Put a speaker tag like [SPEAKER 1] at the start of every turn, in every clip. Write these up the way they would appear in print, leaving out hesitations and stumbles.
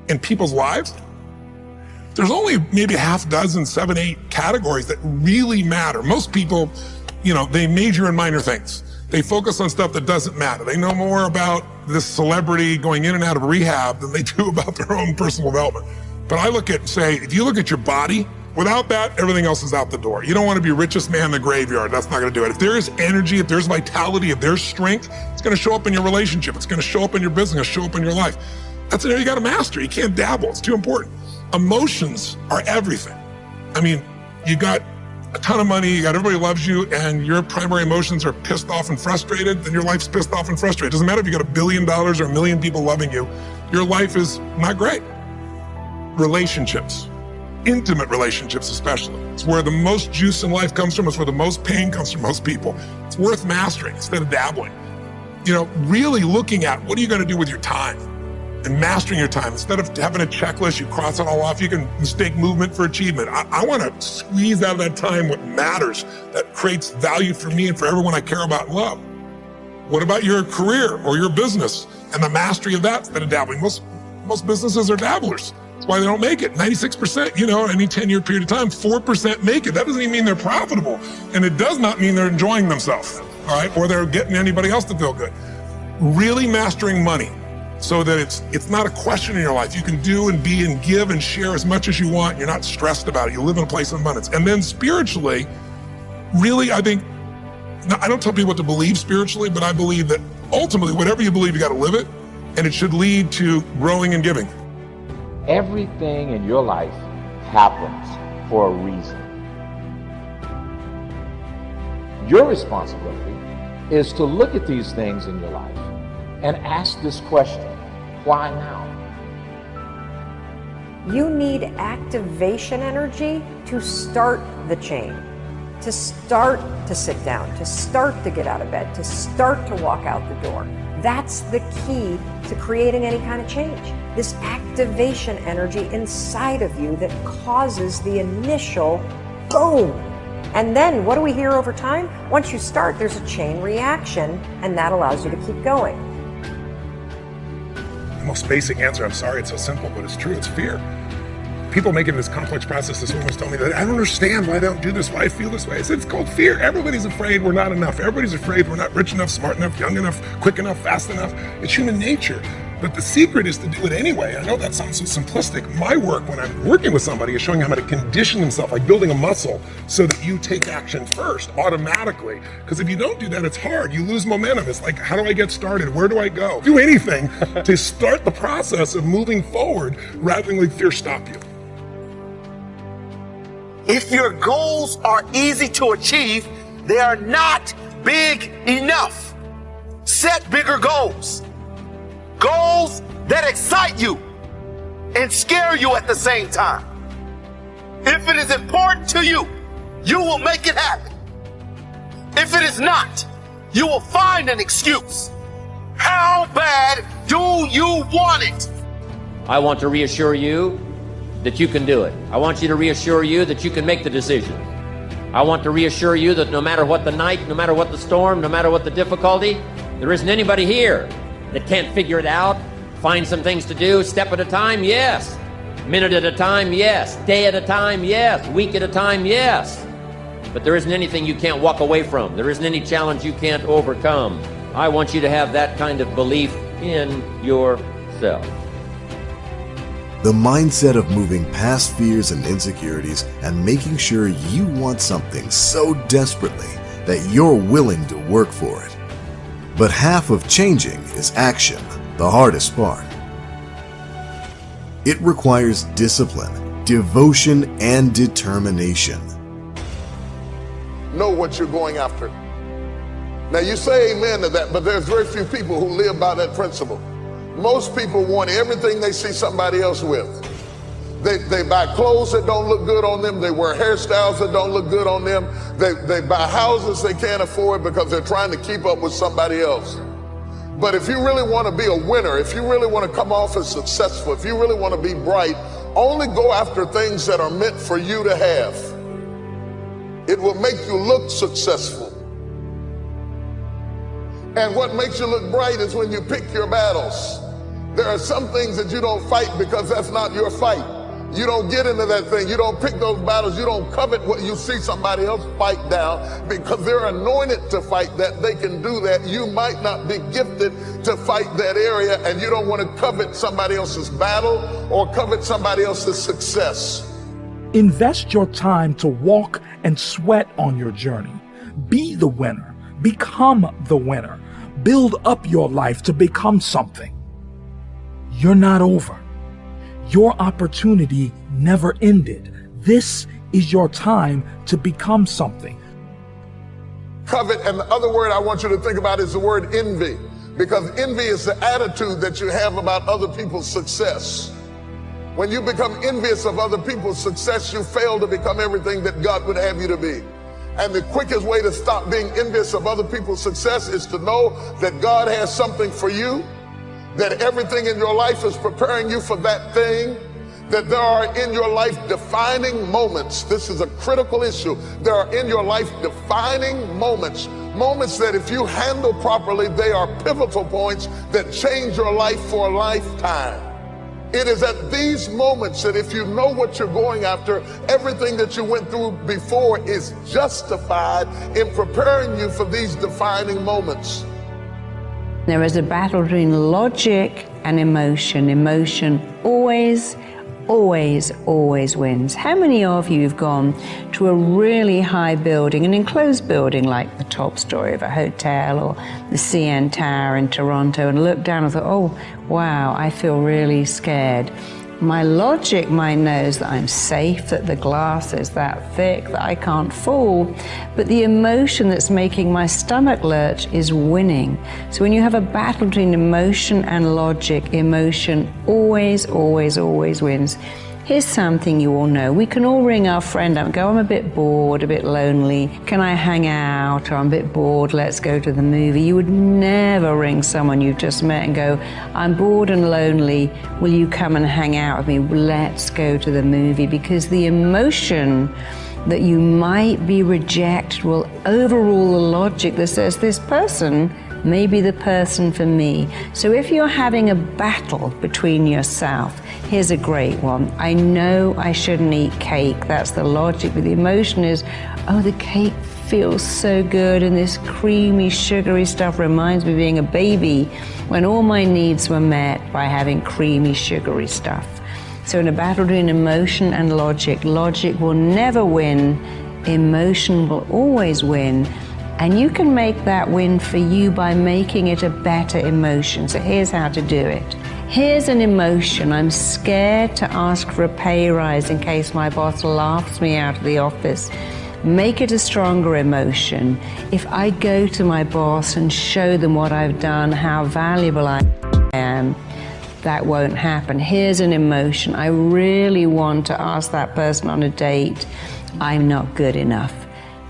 [SPEAKER 1] in people's lives, there's only maybe a half dozen, 7, 8 categories that really matter. Most people, they major in minor things. They focus on stuff that doesn't matter. They know more about this celebrity going in and out of rehab than they do about their own personal development. But I if you look at your body, without that, everything else is out the door. You don't want to be richest man in the graveyard. That's not going to do it. If there is energy, if there's vitality, if there's strength, it's going to show up in your relationship. It's going to show up in your business, it's going to show up in your life. That's an area you got to master. You can't dabble. It's too important. Emotions are everything. I mean, you got a ton of money, you got everybody loves you, and your primary emotions are pissed off and frustrated, then your life's pissed off and frustrated. It doesn't matter if you got $1 billion or 1 million people loving you, your life is not great. Relationships, intimate relationships especially. It's where the most juice in life comes from. It's where the most pain comes from most people. It's worth mastering instead of dabbling. Really looking at what are you going to do with your time and mastering your time. Instead of having a checklist, you cross it all off. You can mistake movement for achievement. I want to squeeze out of that time what matters, that creates value for me and for everyone I care about and love. What about your career or your business and the mastery of that instead of dabbling? Most businesses are dabblers. That's why they don't make it. 96%, any 10-year period of time, 4% make it. That doesn't even mean they're profitable. And it does not mean they're enjoying themselves, all right? Or they're getting anybody else to feel good. Really mastering money so that it's not a question in your life. You can do and be and give and share as much as you want. You're not stressed about it. You live in a place of abundance. And then spiritually, really, I think, I don't tell people what to believe spiritually, but I believe that ultimately, whatever you believe, you got to live it. And it should lead to growing and giving.
[SPEAKER 2] Everything in your life happens for a reason. Your responsibility is to look at these things in your life and ask this question, why now?
[SPEAKER 3] You need activation energy to start the change, to start to sit down, to start to get out of bed, to start to walk out the door. That's the key to creating any kind of change. This activation energy inside of you that causes the initial boom. And then what do we hear over time? Once you start, there's a chain reaction, and that allows you to keep going.
[SPEAKER 1] The most basic answer, I'm sorry it's so simple, but it's true, it's fear. People make it this complex process. This woman was telling me that I don't understand why I don't do this, why I feel this way. I said, it's called fear. Everybody's afraid we're not enough. Everybody's afraid we're not rich enough, smart enough, young enough, quick enough, fast enough. It's human nature. But the secret is to do it anyway. I know that sounds so simplistic. My work when I'm working with somebody is showing them how to condition themselves, like building a muscle, so that you take action first, automatically. Because if you don't do that, it's hard. You lose momentum. It's like, how do I get started? Where do I go? Do anything to start the process of moving forward rather than let fear stop you.
[SPEAKER 4] If your goals are easy to achieve, they are not big enough. Set bigger goals. Goals that excite you and scare you at the same time. If it is important to you, you will make it happen. If it is not, you will find an excuse. How bad do you want it?
[SPEAKER 5] I want to reassure you that you can do it. I want you to reassure you that you can make the decision. I want to reassure you that no matter what the night, no matter what the storm, no matter what the difficulty, there isn't anybody here that can't figure it out, find some things to do, step at a time, yes. Minute at a time, yes. Day at a time, yes. Week at a time, yes. But there isn't anything you can't walk away from. There isn't any challenge you can't overcome. I want you to have that kind of belief in yourself.
[SPEAKER 6] The mindset of moving past fears and insecurities and making sure you want something so desperately that you're willing to work for it. But half of changing is action, the hardest part. It requires discipline, devotion, and determination.
[SPEAKER 7] Know what you're going after. Now you say amen to that, but there's very few people who live by that principle. Most people want everything they see somebody else with. They buy clothes that don't look good on them. They wear hairstyles that don't look good on them. They buy houses they can't afford because they're trying to keep up with somebody else. But if you really want to be a winner, if you really want to come off as successful, if you really want to be bright, only go after things that are meant for you to have. It will make you look successful. And what makes you look bright is when you pick your battles. There are some things that you don't fight because that's not your fight. You don't get into that thing. You don't pick those battles. You don't covet what you see somebody else fight down because they're anointed to fight that. They can do that. You might not be gifted to fight that area, and you don't want to covet somebody else's battle or covet somebody else's success.
[SPEAKER 8] Invest your time to walk and sweat on your journey. Be the winner. Become the winner. Build up your life to become something. You're not over. Your opportunity never ended. This is your time to become something.
[SPEAKER 7] Covet, and the other word I want you to think about is the word envy, because envy is the attitude that you have about other people's success. When you become envious of other people's success, you fail to become everything that God would have you to be. And the quickest way to stop being envious of other people's success is to know that God has something for you, that everything in your life is preparing you for that thing, that there are in your life defining moments. This is a critical issue. There are in your life defining moments, moments that if you handle properly, they are pivotal points that change your life for a lifetime. It is at these moments that if you know what you're going after, everything that you went through before is justified in preparing you for these defining moments.
[SPEAKER 9] There is a battle between logic and emotion. Emotion always wins. How many of you have gone to a really high building, an enclosed building like the top story of a hotel or the CN Tower in Toronto, and looked down and thought, oh, wow, I feel really scared. My logic might knows that I'm safe, that the glass is that thick, that I can't fall, but the emotion that's making my stomach lurch is winning. So when you have a battle between emotion and logic, emotion always wins. Here's something you all know. We can all ring our friend up and go, I'm a bit bored, a bit lonely. Can I hang out? Or I'm a bit bored, let's go to the movie. You would never ring someone you've just met and go, I'm bored and lonely. Will you come and hang out with me? Let's go to the movie. Because the emotion that you might be rejected will overrule the logic that says this person may be the person for me. So if you're having a battle between yourself, here's a great one. I know I shouldn't eat cake. That's the logic, but the emotion is, oh, the cake feels so good, and this creamy, sugary stuff reminds me of being a baby when all my needs were met by having creamy, sugary stuff. So in a battle between emotion and logic, logic will never win. Emotion will always win. And you can make that win for you by making it a better emotion. So here's how to do it. Here's an emotion. I'm scared to ask for a pay rise in case my boss laughs me out of the office. Make it a stronger emotion. If I go to my boss and show them what I've done, how valuable I am, that won't happen. Here's an emotion. I really want to ask that person on a date. I'm not good enough.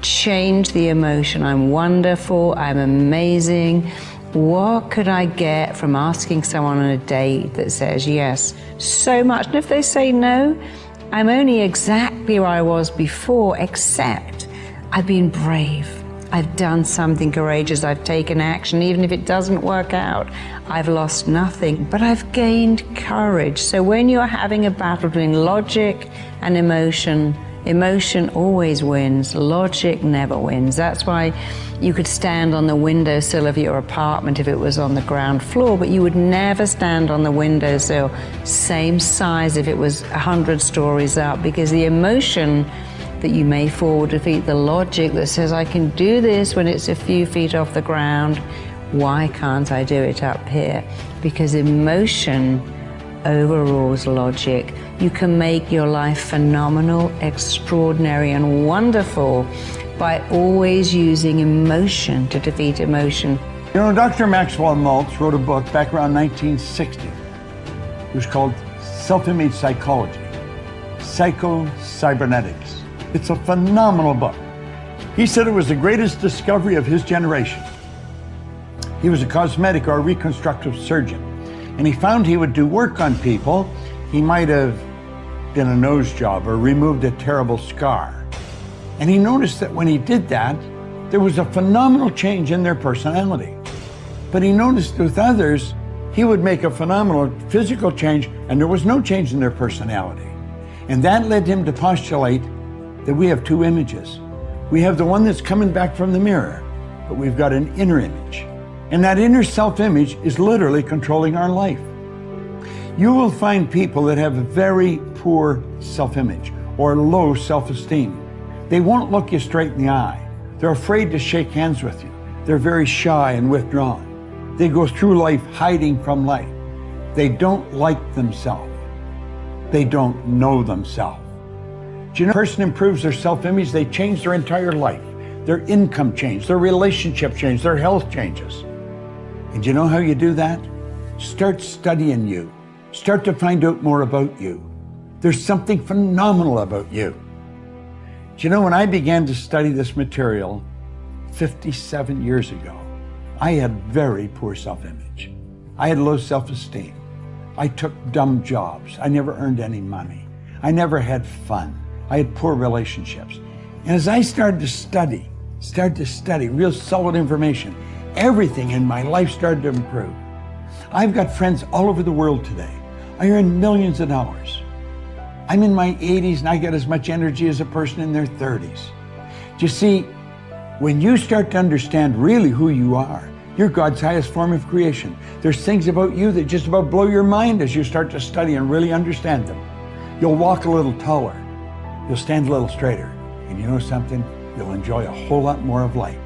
[SPEAKER 9] Change the emotion. I'm wonderful, I'm amazing. What could I get from asking someone on a date that says yes so much? And if they say no, I'm only exactly where I was before, except I've been brave. I've done something courageous. I've taken action. Even if it doesn't work out, I've lost nothing, but I've gained courage. So when you're having a battle between logic and emotion, emotion always wins, logic never wins. That's why you could stand on the windowsill of your apartment if it was on the ground floor, but you would never stand on the windowsill same size if it was 100 stories up, because the emotion that you may fall will defeat the logic that says, I can do this when it's a few feet off the ground. Why can't I do it up here? Because emotion overrules logic. You can make your life phenomenal, extraordinary, and wonderful by always using emotion to defeat emotion.
[SPEAKER 10] You know, Dr. Maxwell Maltz wrote a book back around 1960. It was called Self-Image Psychology, Psycho-Cybernetics. It's a phenomenal book. He said it was the greatest discovery of his generation. He was a cosmetic or reconstructive surgeon, and he found he would do work on people. He might have done a nose job or removed a terrible scar. And he noticed that when he did that, there was a phenomenal change in their personality. But he noticed with others, he would make a phenomenal physical change, and there was no change in their personality. And that led him to postulate that we have two images. We have the one that's coming back from the mirror, but we've got an inner image. And that inner self-image is literally controlling our life. You will find people that have a very poor self-image or low self-esteem. They won't look you straight in the eye. They're afraid to shake hands with you. They're very shy and withdrawn. They go through life hiding from life. They don't like themselves. They don't know themselves. Do you know, a person improves their self-image, they change their entire life. Their income changes, their relationship changes, their health changes. And do you know how you do that? Start studying you. Start to find out more about you. There's something phenomenal about you. Do you know, when I began to study this material 57 years ago, I had very poor self-image. I had low self-esteem. I took dumb jobs. I never earned any money. I never had fun. I had poor relationships. And as I started to study real solid information, everything in my life started to improve. I've got friends all over the world today. I earn millions of dollars. I'm in my 80s and I got as much energy as a person in their 30s. Do you see, when you start to understand really who you are, you're God's highest form of creation. There's things about you that just about blow your mind as you start to study and really understand them. You'll walk a little taller. You'll stand a little straighter. And you know something? You'll enjoy a whole lot more of life.